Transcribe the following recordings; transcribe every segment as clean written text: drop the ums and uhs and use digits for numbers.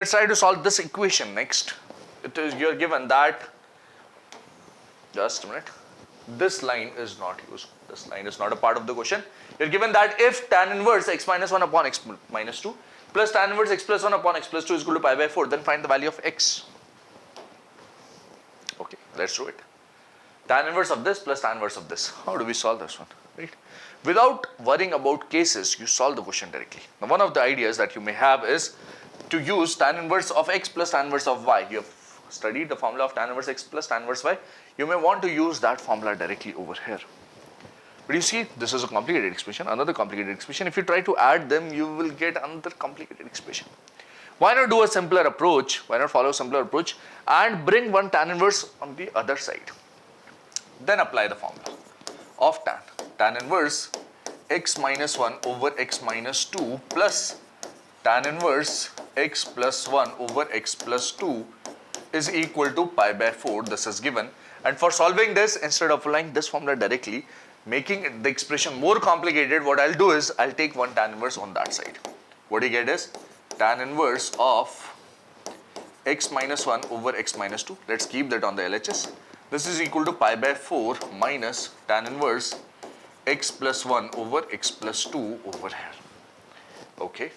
Let's try to solve this equation next. It is, you're given that, just a minute, this line is not used. This line is not a part of the question. You're given that if tan inverse x minus 1 upon x minus 2 plus tan inverse x plus 1 upon x plus 2 is equal to pi by 4, then find the value of x. Okay, let's do it. Tan inverse of this plus tan inverse of this. How do we solve this one? Right? Without worrying about cases, you solve the question directly. Now, one of the ideas that you may have is to use tan inverse of x plus tan inverse of y. You have studied the formula of tan inverse x plus tan inverse y. You may want to use that formula directly over here. But you see, this is a complicated expression, another complicated expression. If you try to add them, you will get another complicated expression. Why not do a simpler approach? Why not follow a simpler approach and bring one tan inverse on the other side? Then apply the formula of tan inverse x minus 1 over x minus 2 plus tan inverse x plus 1 over x plus 2 is equal to pi by 4. This is given. And for solving this, instead of applying this formula directly, making the expression more complicated, what I'll do is I'll take one tan inverse on that side. What you get is tan inverse of x minus 1 over x minus 2. Let's keep that on the LHS. This is equal to pi by 4 minus tan inverse x plus 1 over x plus 2 over here. Okay.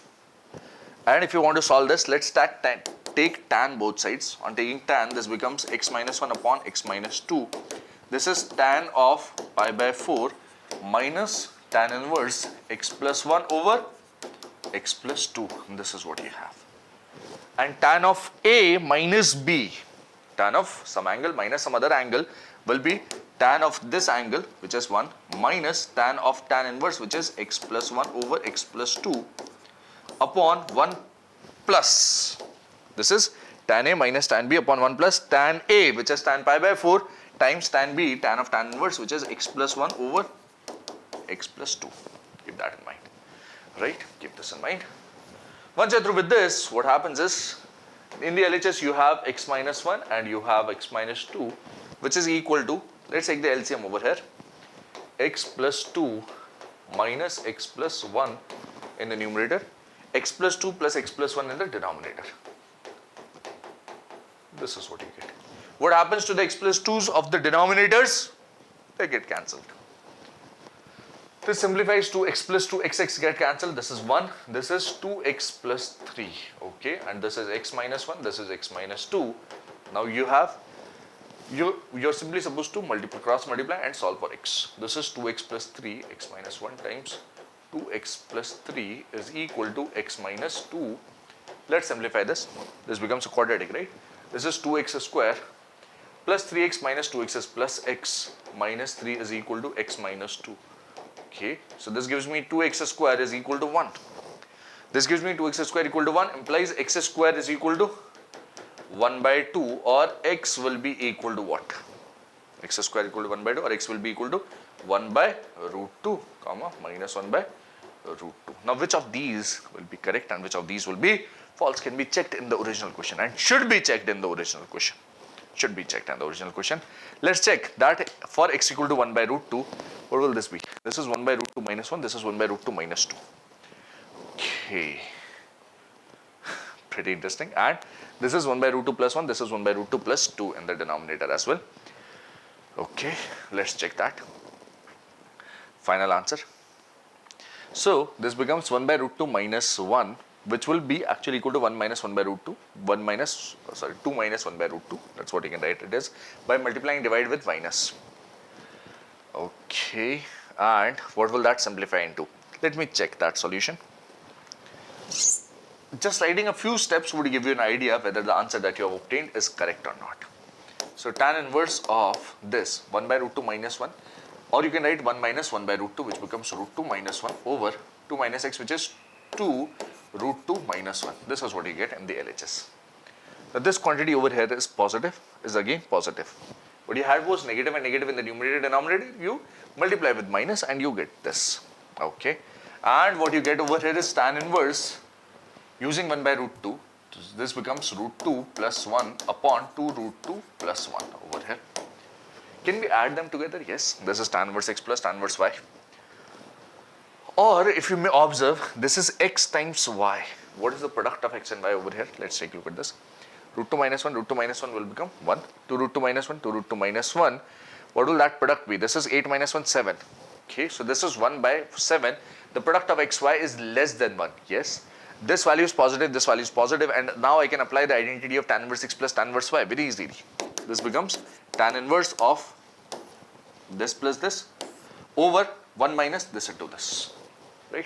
And if you want to solve this, let's take tan both sides. On taking tan, this becomes x minus 1 upon x minus 2. This is tan of pi by 4 minus tan inverse x plus 1 over x plus 2. And this is what you have. And tan of A minus B, tan of some angle minus some other angle, will be tan of this angle, which is 1, minus tan of tan inverse, which is x plus 1 over x plus 2 upon 1 plus, this is tan A minus tan B upon 1 plus tan A, which is tan pi by 4, times tan B, tan of tan inverse, which is x plus 1 over x plus 2. Keep that in mind. Right? Keep this in mind. Once you're through with this, what happens is, in the LHS you have x minus 1 and you have x minus 2, which is equal to, let's take the LCM over here, x plus 2 minus x plus 1 in the numerator, x plus 2 plus x plus 1 in the denominator. This is what you get. What happens to the x plus 2's of the denominators? They get cancelled. This simplifies to x plus 2, x get cancelled. This is 1. This is 2x plus 3. Okay, and this is x minus 1. This is x minus 2. Now you have, you're simply supposed to cross multiply and solve for x. This is 2x plus 3, x minus 1 times 2x plus 3 is equal to x minus 2. Let's simplify this. This becomes a quadratic, right? This is 2x square plus 3x minus 2x is plus x minus 3 is equal to x minus 2. Okay, so this gives me 2x square is equal to 1. This gives me 2x square equal to 1, implies x square is equal to 1 by 2, or x will be equal to what? X square equal to 1 by 2, or x will be equal to 1 by root 2, comma, minus 1 by root 2. Now, which of these will be correct and which of these will be false can be checked in the original question and should be checked in the original question. Should be checked in the original question. Let's check that for x equal to 1 by root 2, what will this be? This is 1 by root 2 minus 1, this is 1 by root 2 minus 2. Okay. Pretty interesting. And this is 1 by root 2 plus 1, this is 1 by root 2 plus 2 in the denominator as well. Okay, let's check that. Final answer. So, this becomes 1 by root 2 minus 1, which will be actually equal to 1 minus 1 by root 2, 2 minus 1 by root 2, that's what you can write it is, by multiplying divide with minus. Okay, and what will that simplify into? Let me check that solution. Just writing a few steps would give you an idea whether the answer that you have obtained is correct or not. So, tan inverse of this 1 by root 2 minus 1, or you can write 1 minus 1 by root 2, which becomes root 2 minus 1 over 2 minus x, which is 2 root 2 minus 1. This is what you get in the LHS. Now, this quantity over here is positive, is again positive. What you had was negative and negative in the numerator denominator. You multiply with minus and you get this. Okay. And what you get over here is tan inverse using 1 by root 2. This becomes root 2 plus 1 upon 2 root 2 plus 1 over here. Can we add them together? Yes. This is tan inverse x plus tan inverse y. Or if you may observe, this is x times y. what is the product of x and y over here? Let's take a look at this. Root 2 minus 1, root 2 minus 1 will become 1. 2 root 2 minus 1, 2 root 2 minus 1. What will that product be? This is 8 minus 1, 7. Okay, so this is 1 by 7. The product of xy is less than 1. Yes. This value is positive, this value is positive, and now I can apply the identity of tan inverse x plus tan inverse y very easily. This becomes tan inverse of this plus this over 1 minus this into this, right?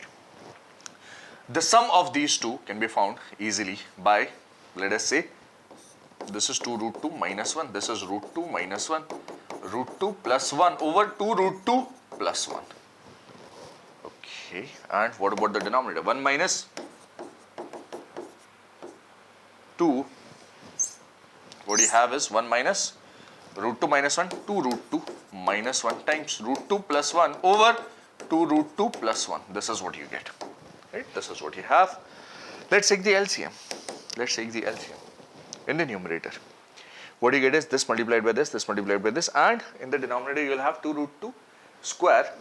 The sum of these two can be found easily by, let us say, this is 2 root 2 minus 1, this is root 2 minus 1, root 2 plus 1 over 2 root 2 plus 1. Okay, and what about the denominator? 1 minus 2, what you have is 1 minus root 2 minus 1, 2 root 2 minus 1 times root 2 plus 1 over 2 root 2 plus 1. This is what you get, right? This is what you have. Let's take the LCM. Let's take the LCM in the numerator. What you get is this multiplied by this multiplied by this, and in the denominator you will have 2 root 2 square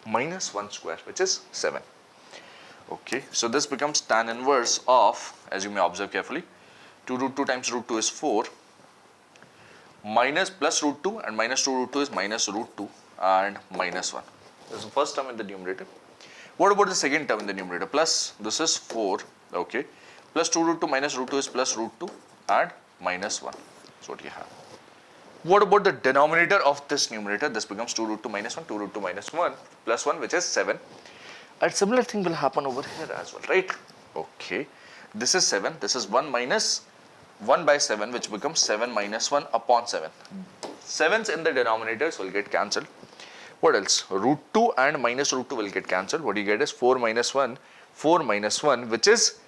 minus 1 square, which is 7. Okay, so this becomes tan inverse of, as you may observe carefully, 2 root 2 times root 2 is 4, minus plus root 2, and minus 2 root 2 is minus root 2 and minus 1. This is the first term in the numerator. What about the second term in the numerator? Plus, this is 4, okay, plus 2 root 2 minus root 2 is plus root 2 and minus 1. That's what you have. What about the denominator of this numerator? This becomes 2 root 2 minus 1, 2 root 2 minus 1 plus 1, which is 7. A similar thing will happen over here as well, right? Okay, this is 7, this is 1 minus 1 by 7, which becomes 7 minus 1 upon 7. 7s in the denominators will get cancelled. What else? Root 2 and minus root 2 will get cancelled. What you get is 4 minus 1, which is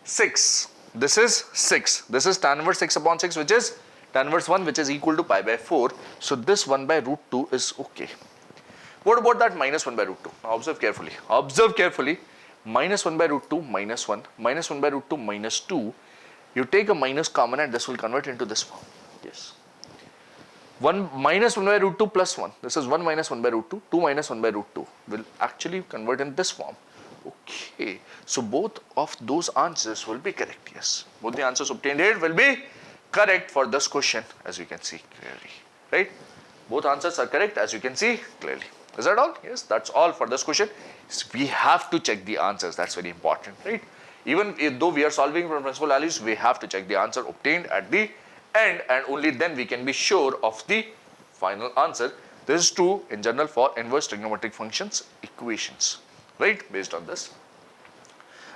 6. This is 6. This is tan inverse 6 upon 6, which is tan inverse 1, which is equal to pi by 4. So this 1 by root 2 is okay. What about that minus 1 by root 2? Now observe carefully. Observe carefully. Minus 1 by root 2 minus 1, minus 1 by root 2 minus 2. You take a minus common and this will convert into this form. Yes. 1 minus 1 by root 2 plus 1. This is 1 minus 1 by root 2. 2 minus 1 by root 2 will actually convert in this form. Okay. So both of those answers will be correct. Yes. Both the answers obtained here will be correct for this question, as you can see clearly. Right? Both answers are correct, as you can see clearly. Is that all? Yes, that's all for this question. We have to check the answers. That's very important, right? Even though we are solving from principal values, we have to check the answer obtained at the end, and only then we can be sure of the final answer. This is true in general for inverse trigonometric functions equations, right? Based on this.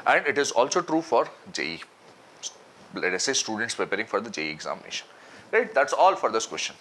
And it is also true for JEE. Let us say students preparing for the JEE examination, right? That's all for this question.